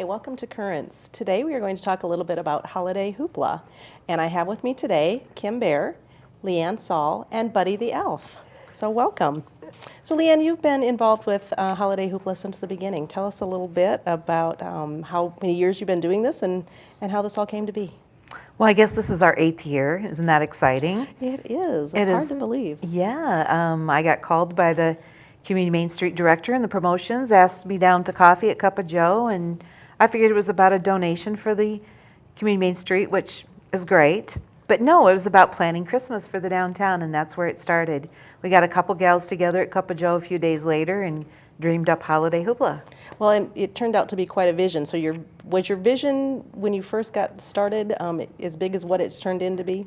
welcome to Currents. Today we are going to talk a little bit about holiday hoopla. And I have with me today Kim Bear, Leanne Saul, and Buddy the Elf. So welcome. So Leanne, you've been involved with holiday hoopla since the beginning. Tell us a little bit about how many years you've been doing this and how this all came to be. Well, I guess this is our 8th year. Isn't that exciting? It is. It's hard to believe. Yeah. I got called by the Community Main Street director in the promotions, asked me down to coffee at Cup of Joe, and I figured it was about a donation for the Community Main Street, which is great. But no, it was about planning Christmas for the downtown, and that's where it started. We got a couple gals together at Cup of Joe a few days later and dreamed up holiday hoopla. Well, and it turned out to be quite a vision. So was your vision when you first got started as big as what it's turned into be?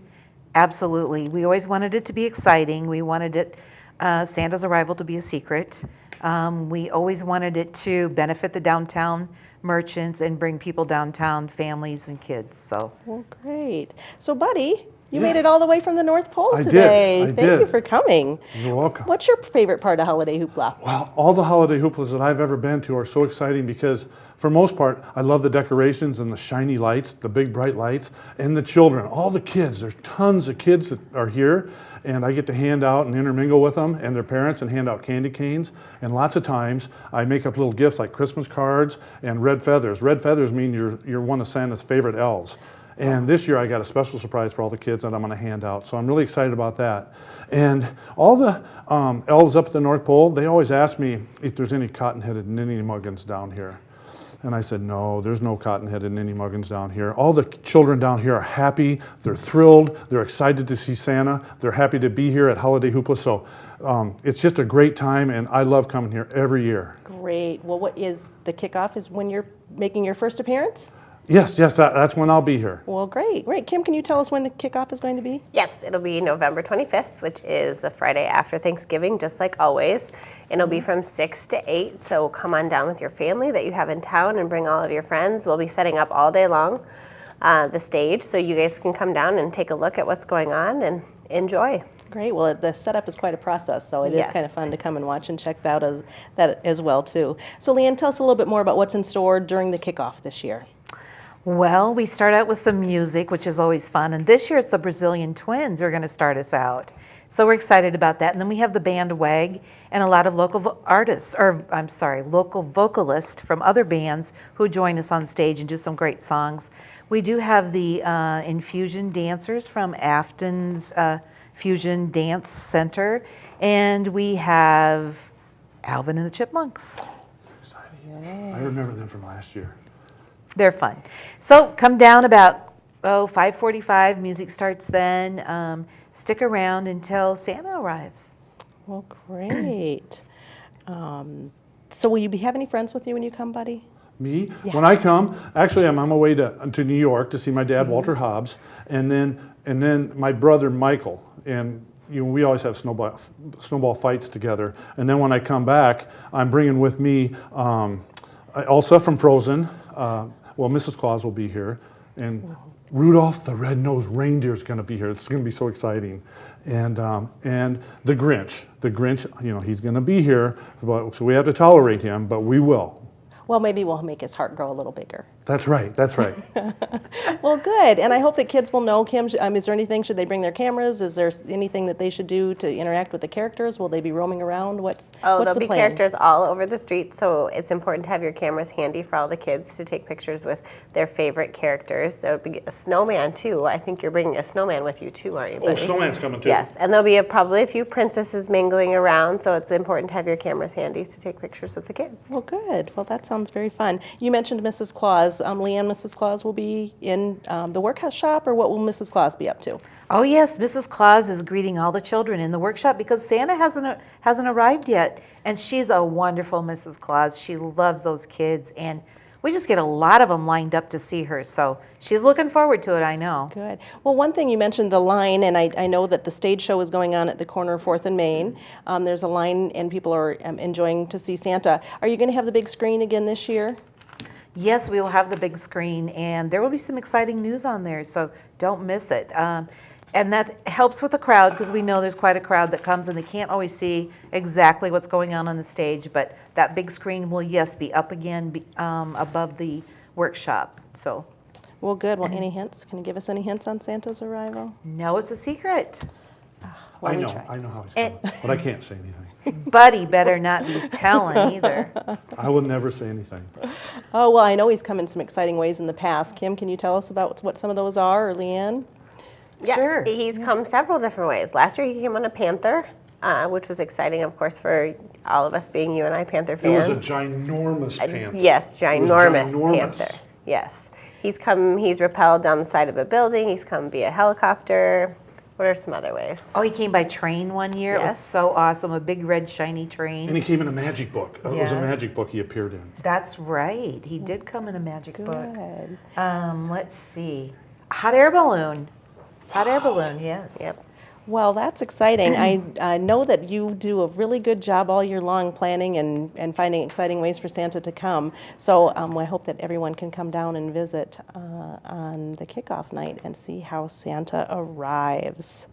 Absolutely. We always wanted it to be exciting. We wanted it Santa's arrival to be a secret. We always wanted it to benefit the downtown merchants and bring people downtown, families and kids. So. Well, great. So, Buddy, you made it all the way from the North Pole I today. did. Thank you for coming. You're welcome. What's your favorite part of holiday hoopla? Well, all the holiday hooplas that I've ever been to are so exciting because, for most part, I love the decorations and the shiny lights, the big bright lights, and the children, all the kids. There's tons of kids that are here, and I get to hand out and intermingle with them and their parents and hand out candy canes. And lots of times, I make up little gifts like Christmas cards and red feathers. Red feathers mean you're one of Santa's favorite elves. And this year I got a special surprise for all the kids that I'm going to hand out. So I'm really excited about that. And all the elves up at the North Pole, they always ask me if there's any cotton-headed ninny muggins down here. And I said, no, there's no cotton-headed ninny muggins down here. All the children down here are happy, they're thrilled, they're excited to see Santa, they're happy to be here at Holiday Hoopla. So it's just a great time, and I love coming here every year. Great. Well, what is the kickoff is when you're making your first appearance? Yes, that's when I'll be here. Well, great. Kim, can you tell us when the kickoff is going to be? Yes, it'll be November 25th, which is the Friday after Thanksgiving, just like always. And it'll be from 6 to 8, so come on down with your family that you have in town and bring all of your friends. We'll be setting up all day long the stage, so you guys can come down and take a look at what's going on and enjoy. Great. Well, the setup is quite a process, so it is kind of fun to come and watch and check that as well, too. So, Leanne, tell us a little bit more about what's in store during the kickoff this year. Well, we start out with some music, which is always fun. And this year it's the Brazilian Twins who are going to start us out. So we're excited about that. And then we have the band WAG and a lot of local local vocalists from other bands who join us on stage and do some great songs. We do have the infusion dancers from Afton's Fusion Dance Center. And we have Alvin and the Chipmunks. Exciting. Yay. I remember them from last year. They're fun. So come down about 5:45. Music starts then. Stick around until Santa arrives. Well, great. So will you have any friends with you when you come, Buddy? Me? Yes. When I come, actually I'm on my way to New York to see my dad, Walter Hobbs, and then my brother Michael. And we always have snowball fights together. And then when I come back, I'm bringing with me Elsa from Frozen. Well, Mrs. Claus will be here, and Rudolph the Red-Nosed Reindeer is going to be here. It's going to be so exciting, and the Grinch. The Grinch, he's going to be here, so we have to tolerate him, but we will. Well, maybe we'll make his heart grow a little bigger. That's right. That's right. Well, good. And I hope that kids will know, Kim, is there anything, should they bring their cameras? Is there anything that they should do to interact with the characters? Will they be roaming around? What's the plan? There'll be characters all over the street, so it's important to have your cameras handy for all the kids to take pictures with their favorite characters. There'll be a snowman, too. I think you're bringing a snowman with you, too, aren't you, Buddy? Oh, snowman's coming, too. Yes, and there'll be probably a few princesses mingling around, so it's important to have your cameras handy to take pictures with the kids. Well, good. Well, that sounds very fun. You mentioned Mrs. Claus. Leanne, Mrs. Claus will be in the workhouse shop, or what will Mrs. Claus be up to? Oh yes, Mrs. Claus is greeting all the children in the workshop because Santa hasn't arrived yet, and she's a wonderful Mrs. Claus. She loves those kids, and we just get a lot of them lined up to see her. So she's looking forward to it, I know. Good. Well, one thing you mentioned, the line, and I know that the stage show is going on at the corner of 4th and Main. There's a line, and people are enjoying to see Santa. Are you going to have the big screen again this year? Yes, we will have the big screen, and there will be some exciting news on there, so don't miss it. And that helps with the crowd because we know there's quite a crowd that comes and they can't always see exactly what's going on the stage, but that big screen will, yes, be up again above the workshop. So, Well, good. Well, any hints? Can you give us any hints on Santa's arrival? no, it's a secret. Well, I we know, tried. I know how he's coming, but I can't say anything. Buddy better not be telling either. I will never say anything. Oh, well, I know he's come in some exciting ways in the past. Kim, can you tell us about what some of those are, or Leanne? Yeah, Sure. He's come several different ways. Last year he came on a panther, which was exciting, of course, for all of us being you and I Panther It fans. was a ginormous panther. Yes, It was ginormous ginormous. panther. Yes. He's rappelled down the side of a building. He's come via helicopter. What are some other ways? Oh, he came by train one year. It was Yes. so awesome. A big red shiny train. And he came in a magic book. It was a Yeah. magic book he appeared in. That's right. He did come in a magic book. Good. Let's see. Hot air balloon. Hot air balloon, yes. Yep. Well, that's exciting. I know that you do a really good job all year long planning and finding exciting ways for Santa to come. So I hope that everyone can come down and visit on the kickoff night and see how Santa arrives.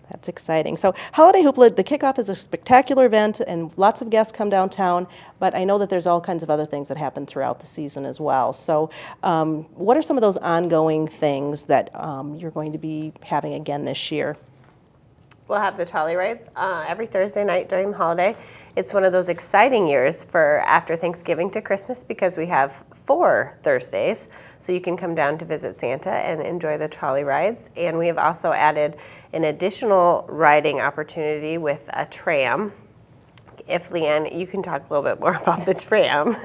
That's exciting. So Holiday Hoopla, the kickoff is a spectacular event and lots of guests come downtown, but I know that there's all kinds of other things that happen throughout the season as well. So what are some of those ongoing things that you're going to be having again this year? We'll have the trolley rides every Thursday night during the holiday. It's one of those exciting years for after Thanksgiving to Christmas because we have 4 Thursdays. So you can come down to visit Santa and enjoy the trolley rides. And we have also added an additional riding opportunity with a tram. If Leanne, you can talk a little bit more about the tram.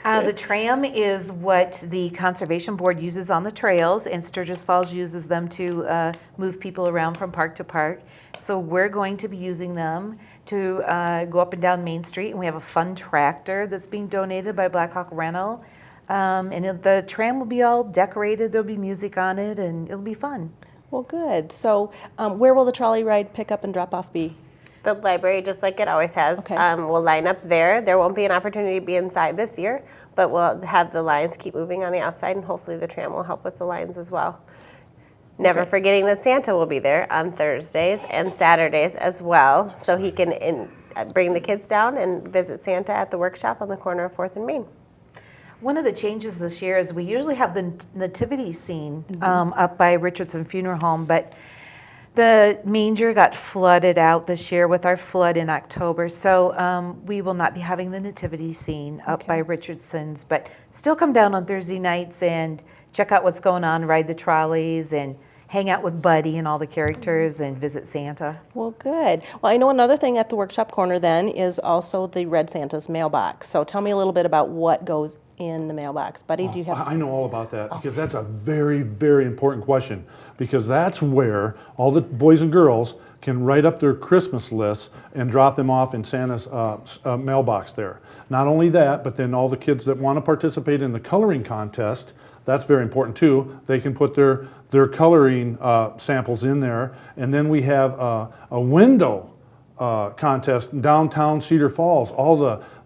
The tram is what the Conservation Board uses on the trails, and Sturgis Falls uses them to move people around from park to park. So we're going to be using them to go up and down Main Street, and we have a fun tractor that's being donated by Blackhawk Rental. The tram will be all decorated, there'll be music on it, and it'll be fun. Well, good. So where will the trolley ride pickup and drop off be? The library, just like it always has, Okay. will line up there. There won't be an opportunity to be inside this year, but we'll have the lines keep moving on the outside, and hopefully the tram will help with the lines as well. Never forgetting that Santa will be there on Thursdays and Saturdays as well, so he can bring the kids down and visit Santa at the workshop on the corner of 4th and Main. One of the changes this year is we usually have the nativity scene up by Richardson Funeral Home, but the manger got flooded out this year with our flood in October, so we will not be having the nativity scene up by Richardson's, but still come down on Thursday nights and check out what's going on, ride the trolleys, and hang out with Buddy and all the characters and visit Santa. Well, good. Well, I know another thing at the workshop corner then is also the Red Santa's mailbox. So tell me a little bit about what goes in the mailbox. Buddy, do you have? I know all about that because that's a very, very important question because that's where all the boys and girls can write up their Christmas lists and drop them off in Santa's mailbox there. Not only that, but then all the kids that want to participate in the coloring contest, that's very important too. They can put their coloring samples in there. And then we have a window contest in downtown Cedar Falls. All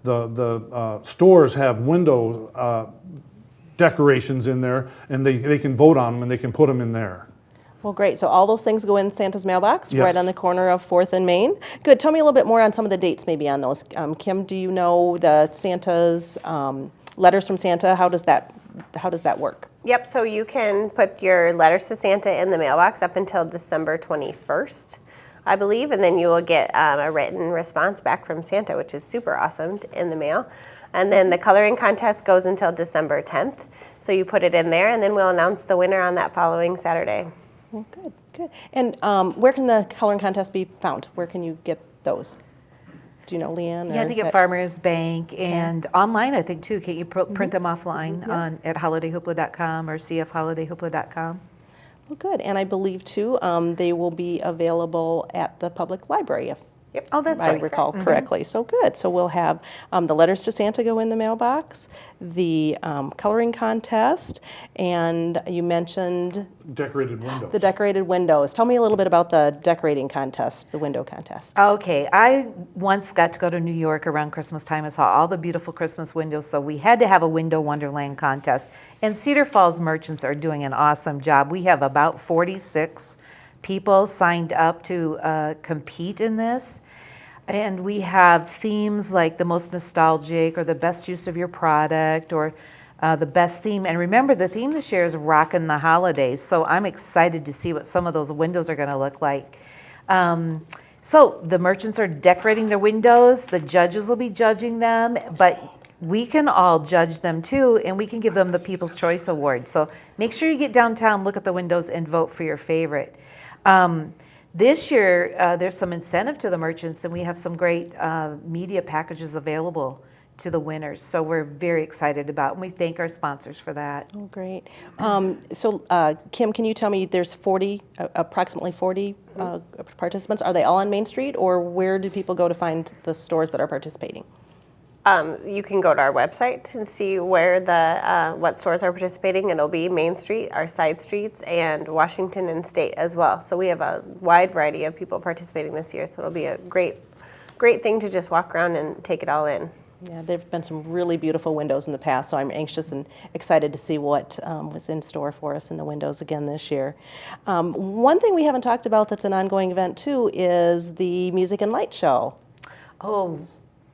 the stores have window decorations in there, and they can vote on them and they can put them in there. Well, great. So all those things go in Santa's mailbox right Yes. on the corner of 4th and Main. Good. Tell me a little bit more on some of the dates maybe on those. Kim, do you know the Santa's letters from Santa? How does that work? Yep, so you can put your letters to Santa in the mailbox up until December 21st, I believe, and then you will get a written response back from Santa, which is super awesome in the mail. And then the coloring contest goes until December 10th, so you put it in there, and then we'll announce the winner on that following Saturday. Well, good, good. And where can the coloring contest be found? Where can you get those? Do you know, Leanne? Yeah, I or think is at that- Farmers Bank and online, I think too. Can't you print them offline at holidayhoopla.com or cfholidayhoopla.com? Well, good. And I believe too, they will be available at the public library if Yep. Oh, that's I right. recall correctly. So good. So we'll have the letters to Santa go in the mailbox, the coloring contest, and you mentioned Decorated windows. the decorated windows. Tell me a little bit about the decorating contest, the window contest. Okay, I once got to go to New York around Christmas time and saw all the beautiful Christmas windows, so we had to have a window wonderland contest. And Cedar Falls merchants are doing an awesome job. We have about 46 people signed up to compete in this. And we have themes like the most nostalgic or the best use of your product or the best theme. And remember, the theme this year is Rockin' the Holidays. So I'm excited to see what some of those windows are going to look like. So the merchants are decorating their windows. The judges will be judging them, but we can all judge them too, and we can give them the People's Choice Award. So make sure you get downtown, look at the windows, and vote for your favorite. This year, there's some incentive to the merchants, and we have some great media packages available to the winners. So we're very excited about it, and we thank our sponsors for that. Oh, great. Kim, can you tell me, there's approximately 40 participants. Are they all on Main Street, or where do people go to find the stores that are participating? You can go to our website and see where what stores are participating. It'll be Main Street, our side streets, and Washington and State as well. So we have a wide variety of people participating this year. So it'll be a great thing to just walk around and take it all in. Yeah, there have been some really beautiful windows in the past, so I'm anxious and excited to see what was in store for us in the windows again this year. One thing we haven't talked about that's an ongoing event too is the Music and Light Show. Oh,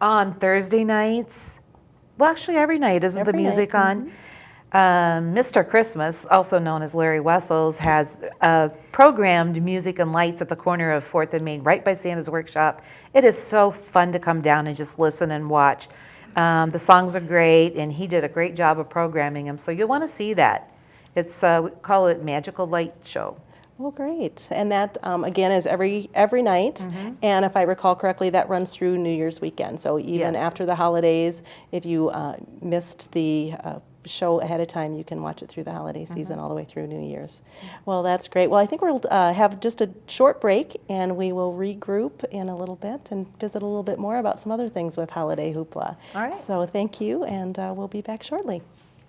on Thursday nights, well, actually every night, isn't the Every music night. on? Mr. Christmas, also known as Larry Wessels, has programmed music and lights at the corner of 4th and Main, right by Santa's Workshop. It is so fun to come down and just listen and watch. The songs are great, and he did a great job of programming them, so you'll want to see that. It's, we call it Magical Light Show. Well, great. And that, again, is every night. And if I recall correctly, that runs through New Year's weekend. So even Yes. after the holidays, if you missed the show ahead of time, you can watch it through the holiday season all the way through New Year's. Well, that's great. Well, I think we'll have just a short break, and we will regroup in a little bit and visit a little bit more about some other things with Holiday Hoopla. All right. So thank you, and we'll be back shortly.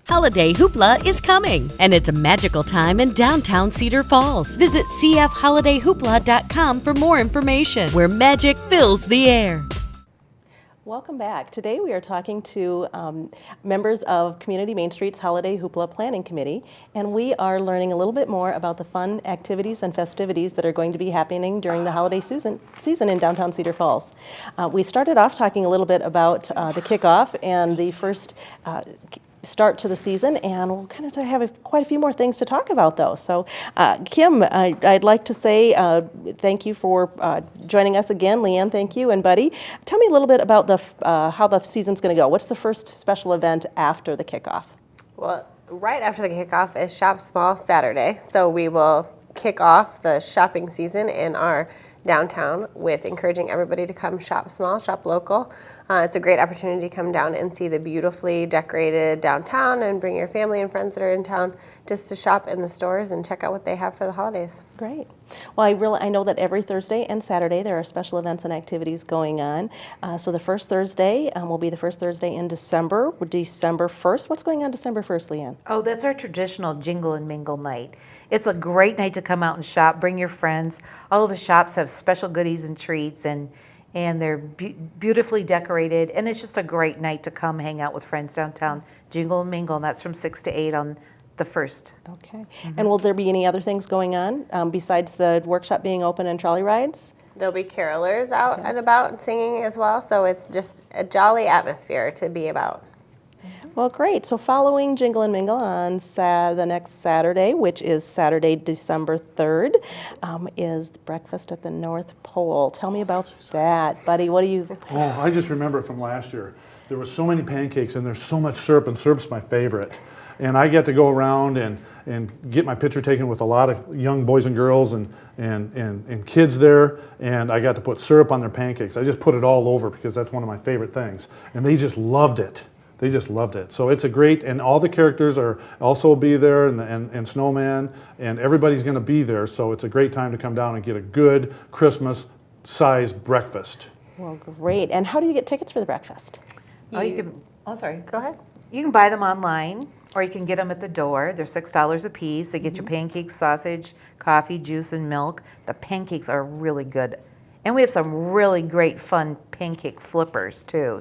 Holiday Hoopla is coming, and it's a magical time in downtown Cedar Falls. Visit cfholidayhoopla.com for more information, where magic fills the air. Welcome back. Today we are talking to members of Community Main Street's Holiday Hoopla Planning Committee, and we are learning a little bit more about the fun activities and festivities that are going to be happening during the holiday season in downtown Cedar Falls. We started off talking a little bit about the kickoff and the first start to the season, and we'll kind of have quite a few more things to talk about, though. So, Kim, I'd like to say thank you for joining us again. Leanne, thank you, and Buddy. Tell me a little bit about how the season's going to go. What's the first special event after the kickoff? Well, right after the kickoff is Shop Small Saturday. So we will kick off the shopping season in our downtown with encouraging everybody to come shop small, shop local. It's a great opportunity to come down and see the beautifully decorated downtown, and bring your family and friends that are in town just to shop in the stores and check out what they have for the holidays. Great. Well, I know that every Thursday and Saturday there are special events and activities going on. So the first Thursday will be the first Thursday in December 1st. What's going on December 1st, Leanne? Oh, that's our traditional Jingle and Mingle night. It's a great night to come out and shop, bring your friends. All of the shops have special goodies and treats, and they're beautifully decorated, and it's just a great night to come hang out with friends downtown. Jingle and Mingle, and that's from 6 to 8 on the 1st. Okay. And will there be any other things going on besides the workshop being open and trolley rides? There'll be carolers out and about and singing as well, so it's just a jolly atmosphere to be about. Well, great. So following Jingle and Mingle on the next Saturday, which is Saturday, December 3rd, is breakfast at the North Pole. Tell me about that. Buddy, what do you... Oh, I just remember it from last year. There were so many pancakes, and there's so much syrup, and syrup's my favorite. And I get to go around and get my picture taken with a lot of young boys and girls and kids there, and I got to put syrup on their pancakes. I just put it all over because that's one of my favorite things. And they just loved it. They just loved it. So it's a great, and all the characters are also be there, and Snowman, and everybody's going to be there. So it's a great time to come down and get a good Christmas-sized breakfast. Well, great. And how do you get tickets for the breakfast? Sorry. Go ahead. You can buy them online, or you can get them at the door. They're $6 a piece. They get you pancakes, sausage, coffee, juice, and milk. The pancakes are really good. And we have some really great fun pancake flippers too.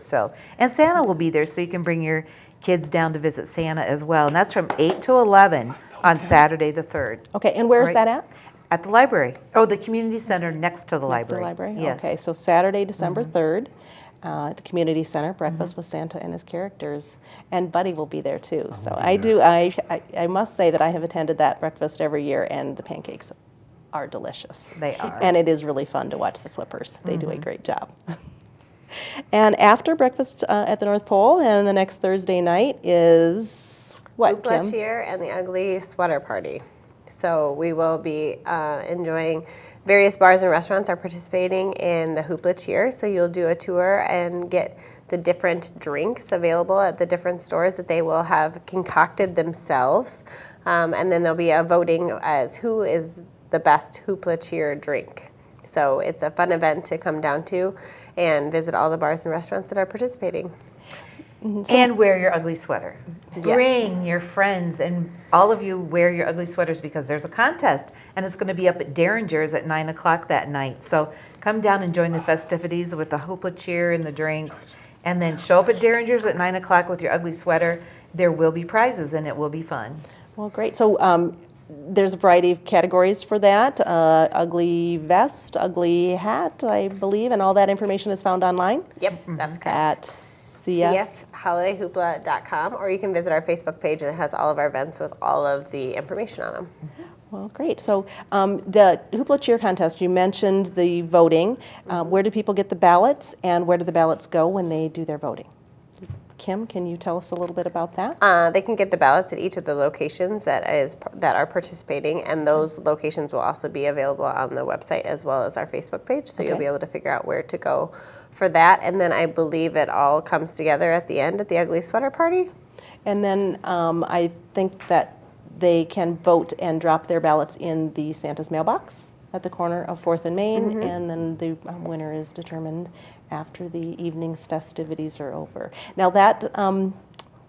And Santa will be there, so you can bring your kids down to visit Santa as well. And that's from 8 to 11 on Saturday the 3rd. Okay, and where is that at? At the library. Oh, the community center next to the Next to library. the library? Yes. Okay, so Saturday, December 3rd. at the community center, breakfast with Santa and his characters, and Buddy will be there too. So be there. I must say that I have attended that breakfast every year, and the pancakes are delicious. They are. And it is really fun to watch the flippers. They do a great job. And after breakfast at the North Pole, and the next Thursday night is what, Hoopla Kim? cheer and the ugly sweater party. So we will be enjoying, various bars and restaurants are participating in the Hoopla cheer. So you'll do a tour and get the different drinks available at the different stores that they will have concocted themselves. And then there'll be a voting as who is the best Hoopla cheer drink. So it's a fun event to come down to and visit all the bars and restaurants that are participating. And wear your ugly sweater. Yes. Bring your friends, and all of you wear your ugly sweaters because there's a contest, and it's going to be up at Derringer's at 9 o'clock that night. So come down and join the festivities with the Hoopla cheer and the drinks, and then show up at Derringer's at 9 o'clock with your ugly sweater. There will be prizes, and it will be fun. Well, great. So there's a variety of categories for that. Ugly vest, ugly hat, I believe, and all that information is found online Yep, that's correct. at cfholidayhoopla.com, or you can visit our Facebook page, and it has all of our events with all of the information on them. Well, great. So the Hoopla Cheer Contest, you mentioned the voting. Where do people get the ballots, and where do the ballots go when they do their voting? Kim, can you tell us a little bit about that? They can get the ballots at each of the locations that are participating, and those locations will also be available on the website as well as our Facebook page, so you'll Okay. be able to figure out where to go for that. And then I believe it all comes together at the end at the ugly sweater party. And then I think that they can vote and drop their ballots in the Santa's mailbox at the corner of 4th and Main, and then the winner is determined after the evening's festivities are over. Now that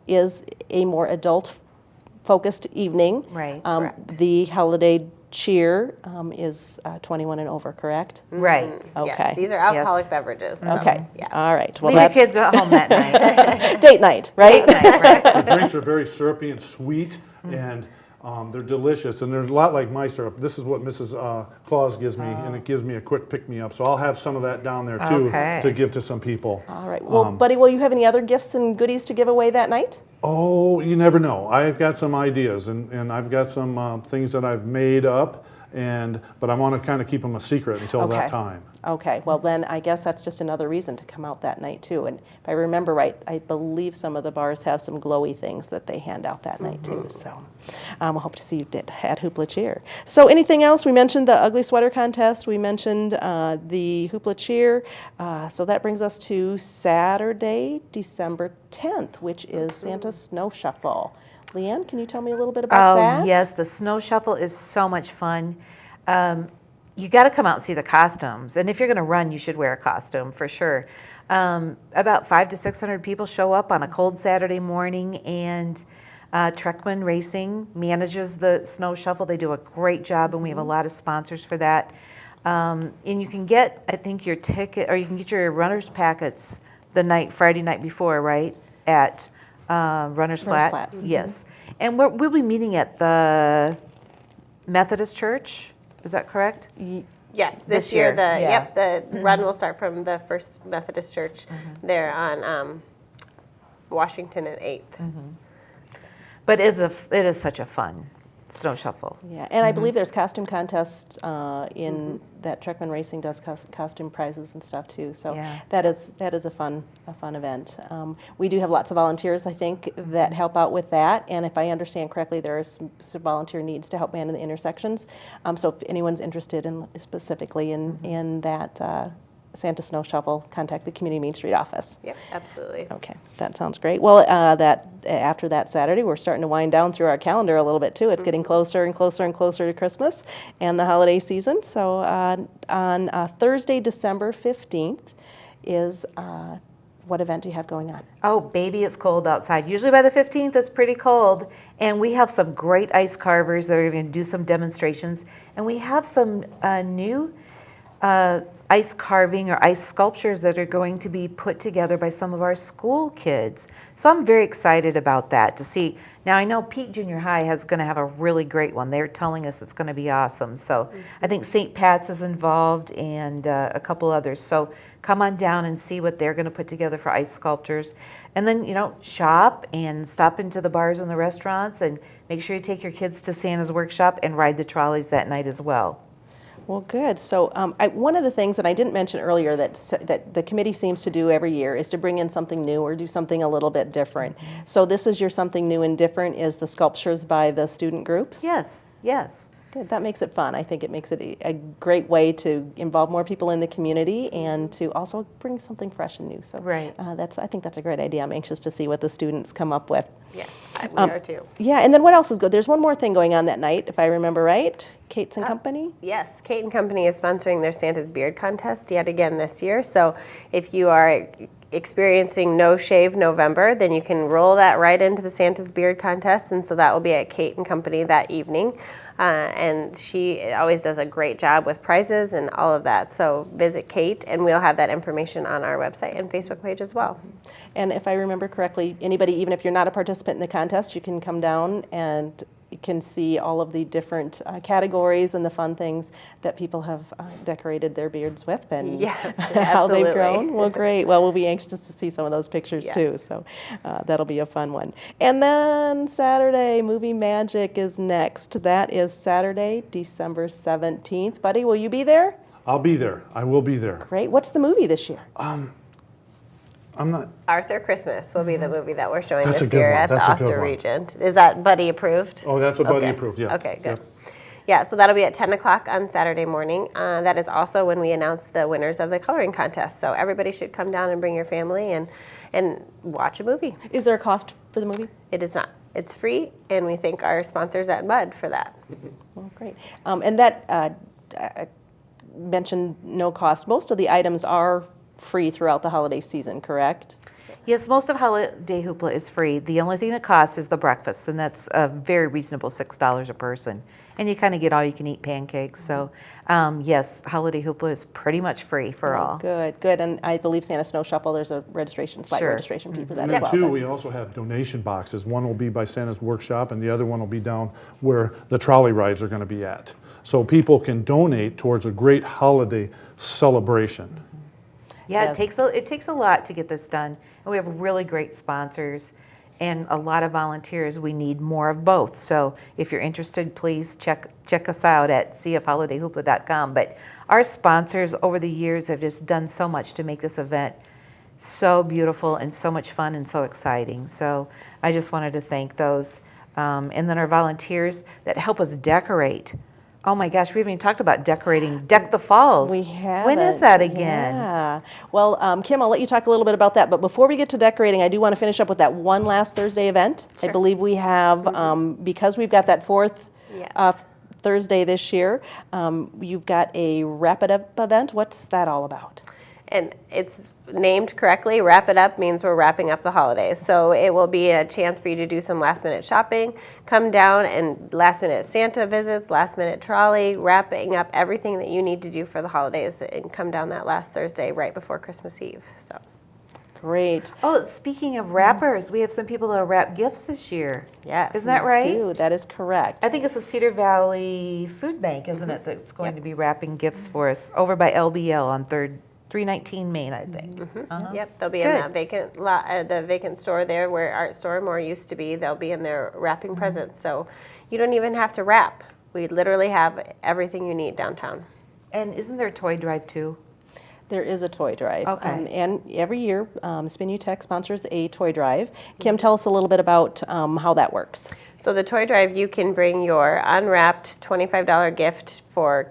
is a more adult-focused evening. Right. Correct. The holiday cheer is 21 and over, correct? Right. Okay. Yes, these are alcoholic beverages. So, Okay. Yeah. All right. Well, Leave your that's kids at home that night. date night, right? The drinks are very syrupy and sweet, and they're delicious, and they're a lot like my syrup. This is what Mrs. Claus gives me, and it gives me a quick pick-me-up. So I'll have some of that down there too Okay. to give to some people. All right. Well, Buddy, will you have any other gifts and goodies to give away that night? Oh, you never know. I've got some ideas, and I've got some things that I've made up, but I want to kind of keep them a secret until that time. Okay. Well, then I guess that's just another reason to come out that night too. And if I remember right, I believe some of the bars have some glowy things that they hand out that night too. So we'll hope to see you at Hoopla Cheer. So anything else? We mentioned the ugly sweater contest. We mentioned the Hoopla Cheer. So that brings us to Saturday, December 10th, which is Santa's Snow Shuffle. Leanne, can you tell me a little bit about that? Oh, yes, the snow shuffle is so much fun. You got to come out and see the costumes. And if you're going to run, you should wear a costume for sure. About 500 to 600 people show up on a cold Saturday morning, and Treckman Racing manages the snow shuffle. They do a great job, and we have a lot of sponsors for that. And you can get, I think, your ticket, or you can get your runner's packets the Friday night before, right, at Runner's Flat. Yes. And we'll be meeting at the Methodist Church. Is that correct? Yes, This this year, year, yeah. the run will start from the First Methodist Church there on Washington and 8th. But it is such a fun snow shuffle. Yeah, and I believe there's costume contests in that Treckman Racing does costume prizes and stuff too. So Yeah. that is a fun event. We do have lots of volunteers, I think, that help out with that. And if I understand correctly, there are some volunteer needs to help man in the intersections. So if anyone's interested specifically in that Santa Snow Shuffle, contact the Community Main Street office. Yep, absolutely. Okay, that sounds great. Well, after that Saturday, we're starting to wind down through our calendar a little bit too. It's getting closer and closer and closer to Christmas and the holiday season. So on Thursday, December 15th is what event do you have going on? Oh, baby, it's cold outside. Usually by the 15th, it's pretty cold. And we have some great ice carvers that are going to do some demonstrations. And we have some new ice carving or ice sculptures that are going to be put together by some of our school kids. So I'm very excited about that to see. Now I know Pete Junior High is going to have a really great one. They're telling us it's going to be awesome. So I think St. Pat's is involved and a couple others. So come on down and see what they're going to put together for ice sculptures. And then, shop and stop into the bars and the restaurants and make sure you take your kids to Santa's Workshop and ride the trolleys that night as well. Well, good. So one of the things that I didn't mention earlier that the committee seems to do every year is to bring in something new or do something a little bit different. So this is your something new and different is the sculptures by the student groups? Yes, yes. Good. That makes it fun. I think it makes it a great way to involve more people in the community and to also bring something fresh and new. So Right. I think that's a great idea. I'm anxious to see what the students come up with. Yes, we are too. Yeah, and then what else is good? There's one more thing going on that night, if I remember right. Kate's and Company? Yes, Kate and Company is sponsoring their Santa's Beard Contest yet again this year. So if you are experiencing No Shave November, then you can roll that right into the Santa's Beard Contest, and so that will be at Kate and Company that evening. And she always does a great job with prizes and all of that. So visit Kate, and we'll have that information on our website and Facebook page as well. And if I remember correctly, anybody, even if you're not a participant in the contest, you can come down and you can see all of the different categories and the fun things that people have decorated their beards with and Yes, how they've absolutely. grown. Well, great. Well, we'll be anxious to see some of those pictures too. Yes. So that'll be a fun one. And then Saturday, Movie Magic is next. That is Saturday, December 17th. Buddy, will you be there? I'll be there. I will be there. Great. What's the movie this year? I'm not. Arthur Christmas will be the movie that we're showing That's a this good year one. at the That's a good Oster one. Regent. Is that Buddy approved? Oh, that's a Buddy Okay. approved. Yeah. Okay, good. Yep. Yeah, so that'll be at 10 o'clock on Saturday morning. That is also when we announce the winners of the coloring contest. So everybody should come down and bring your family and watch a movie. Is there a cost for the movie? It is not. It's free, and we thank our sponsors at Bud for that. Well, great. And that mentioned no cost. Most of the items are free throughout the holiday season, correct? Yes, most of Holiday Hoopla is free. The only thing that costs is the breakfast, and that's a very reasonable $6 a person. And you kind of get all-you-can-eat pancakes. So, yes, Holiday Hoopla is pretty much free for all. Good, good. And I believe Santa Snow Shuffle, there's a slide Sure. registration fee for that And as then well. too, but- we also have donation boxes. One will be by Santa's Workshop, and the other one will be down where the trolley rides are going to be at. So people can donate towards a great holiday celebration. Yeah, Yes. it takes a lot to get this done, and we have really great sponsors and a lot of volunteers. We need more of both. So if you're interested, please check us out at cfholidayhoopla.com. But our sponsors over the years have just done so much to make this event so beautiful and so much fun and so exciting. So I just wanted to thank those. And then our volunteers that help us decorate. Oh my gosh, we haven't even talked about decorating Deck the Falls. We have. When is that again? Yeah. Well, Kim, I'll let you talk a little bit about that. But before we get to decorating, I do want to finish up with that one last Thursday event. I believe we have, because we've got that fourth Yes. Thursday this year, you've got a Wrap It Up event. What's that all about? And it's named correctly. Wrap It Up means we're wrapping up the holidays. So it will be a chance for you to do some last minute shopping, come down and last minute Santa visits, last minute trolley, wrapping up everything that you need to do for the holidays and come down that last Thursday right before Christmas Eve. So Great. Oh, speaking of wrappers, we have some people that wrap gifts this year. yes. Isn't that right? Dude, that is correct. I think it's the Cedar Valley Food Bank, isn't it, that's going to be wrapping gifts for us over by LBL on 319 Main, I think. Yep, they'll be Good. in that vacant lot, the vacant store there where Art Store more used to be. They'll be in there wrapping presents. So you don't even have to wrap. We literally have everything you need downtown. And isn't there a toy drive too? There is a toy drive. Okay. And every year, Spin Tech sponsors a toy drive. Kim, tell us a little bit about how that works. So the toy drive, you can bring your unwrapped $25 gift for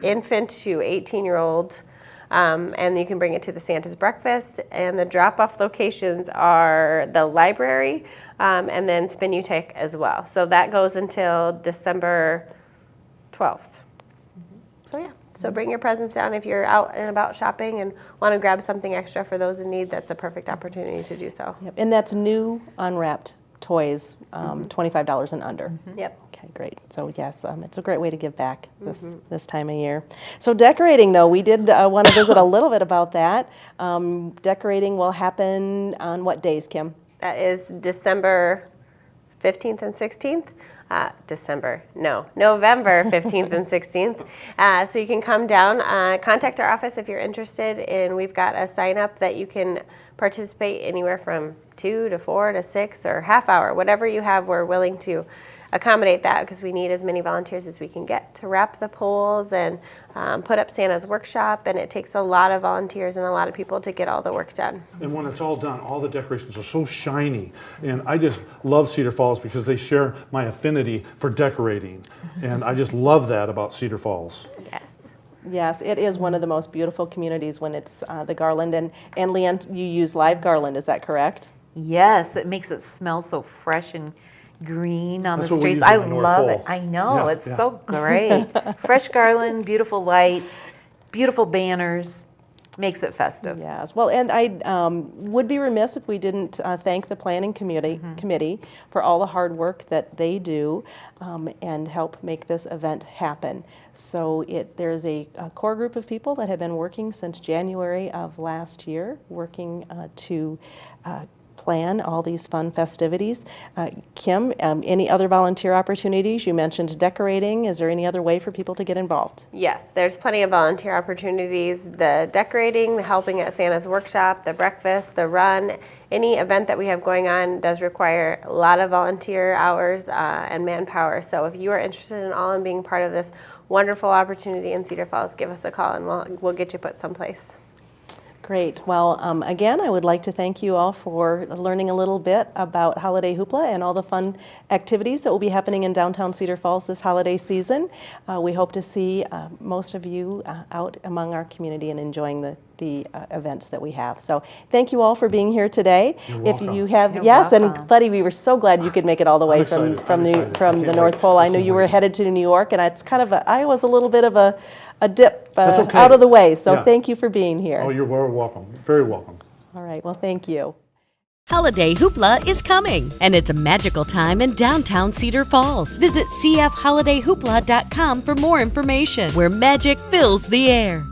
infant to 18-year-old, and you can bring it to the Santa's Breakfast. And the drop-off locations are the library and then Spin Tech as well. So that goes until December 12th. So yeah. So bring your presents down if you're out and about shopping and want to grab something extra for those in need. That's a perfect opportunity to do so. Yep. And that's new unwrapped toys, $25 and under. Yep. Okay, great. So yes, it's a great way to give back this time of year. So decorating, though, we did want to visit a little bit about that. Decorating will happen on what days, Kim? That is December 15th and 16th. November 15th and 16th. So you can come down, contact our office if you're interested, and we've got a sign up that you can participate anywhere from 2 to 4 to 6 or half hour, whatever you have. We're willing to accommodate that because we need as many volunteers as we can get to wrap the poles and put up Santa's workshop, and it takes a lot of volunteers and a lot of people to get all the work done. And when it's all done, all the decorations are so shiny. And I just love Cedar Falls because they share my affinity for decorating. And I just love that about Cedar Falls. Yes. Yes, it is one of the most beautiful communities when it's the garland. And Leanne, you use live garland, is that correct? Yes, it makes it smell so fresh and green on That's the what we streets. use I on the North love it. Pole. I know, Yeah, it's yeah. so great. Fresh garland, beautiful lights, beautiful banners. Makes it festive. Yes. Well, and I would be remiss if we didn't thank the planning committee for all the hard work that they do and help make this event happen. So there's a core group of people that have been working since January of last year, working to plan all these fun festivities. Kim, any other volunteer opportunities? You mentioned decorating. Is there any other way for people to get involved? Yes, there's plenty of volunteer opportunities. The decorating, the helping at Santa's workshop, the breakfast, the run, any event that we have going on does require a lot of volunteer hours and manpower. So if you are interested in all in being part of this wonderful opportunity in Cedar Falls, give us a call and we'll get you put someplace. Great. Well, again, I would like to thank you all for learning a little bit about Holiday Hoopla and all the fun activities that will be happening in downtown Cedar Falls this holiday season. We hope to see most of you out among our community and enjoying the events that we have. So thank you all for being here today. You're If welcome. you have, You're yes, welcome. and Buddy, we were so glad you could make it all the way I'm excited. from I'm the excited. I from the can't North wait. Pole. I I know can't you were wait. headed to New York, and it's kind of I was a little bit of a dip That's okay. out of the way. So Yeah. thank you for being here. Oh, you're very welcome. Very welcome. All right. Well, thank you. Holiday Hoopla is coming, and it's a magical time in downtown Cedar Falls. Visit cfholidayhoopla.com for more information, where magic fills the air.